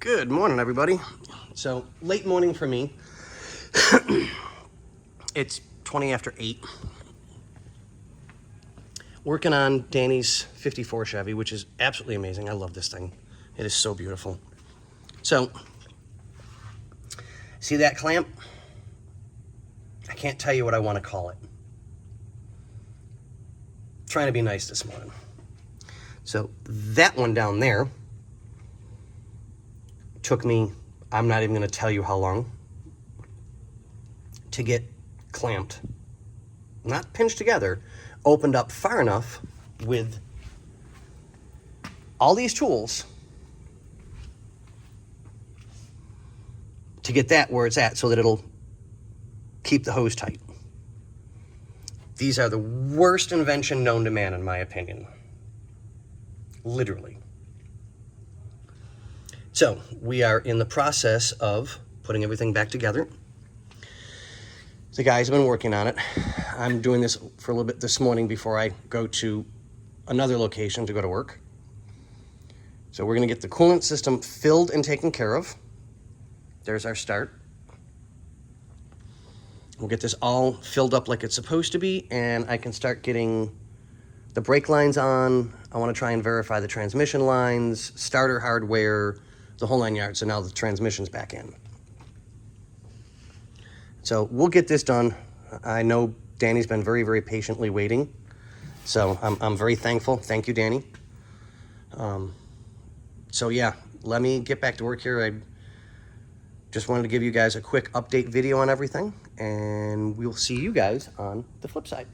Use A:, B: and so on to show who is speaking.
A: Good morning, everybody. So, late morning for me. It's 20 after 8. Working on Danny's 54 Chevy, which is absolutely amazing. I love this thing. It is so beautiful. So, see that clamp? I can't tell you what I want to call it. Trying to be nice this morning. So, that one down there took me, I'm not even going to tell you how long, to get clamped. Not pinched together, opened up far enough with all these tools to get that where it's at so that it'll keep the hose tight. These are the worst invention known to man, in my opinion. Literally. So, we are in the process of putting everything back together. The guys have been working on it. I'm doing this for a little bit this morning before I go to another location to go to work. So we're going to get the coolant system filled and taken care of. There's our start. We'll get this all filled up like it's supposed to be, and I can start getting the brake lines on. I want to try and verify the transmission lines, starter hardware, the whole 9 yards. So now the transmission's back in. So we'll get this done. I know Danny's been very, very patiently waiting. So I'm very thankful. Thank you, Danny. So yeah, let me get back to work here. I just wanted to give you guys a quick update video on everything, and we'll see you guys on the flip side.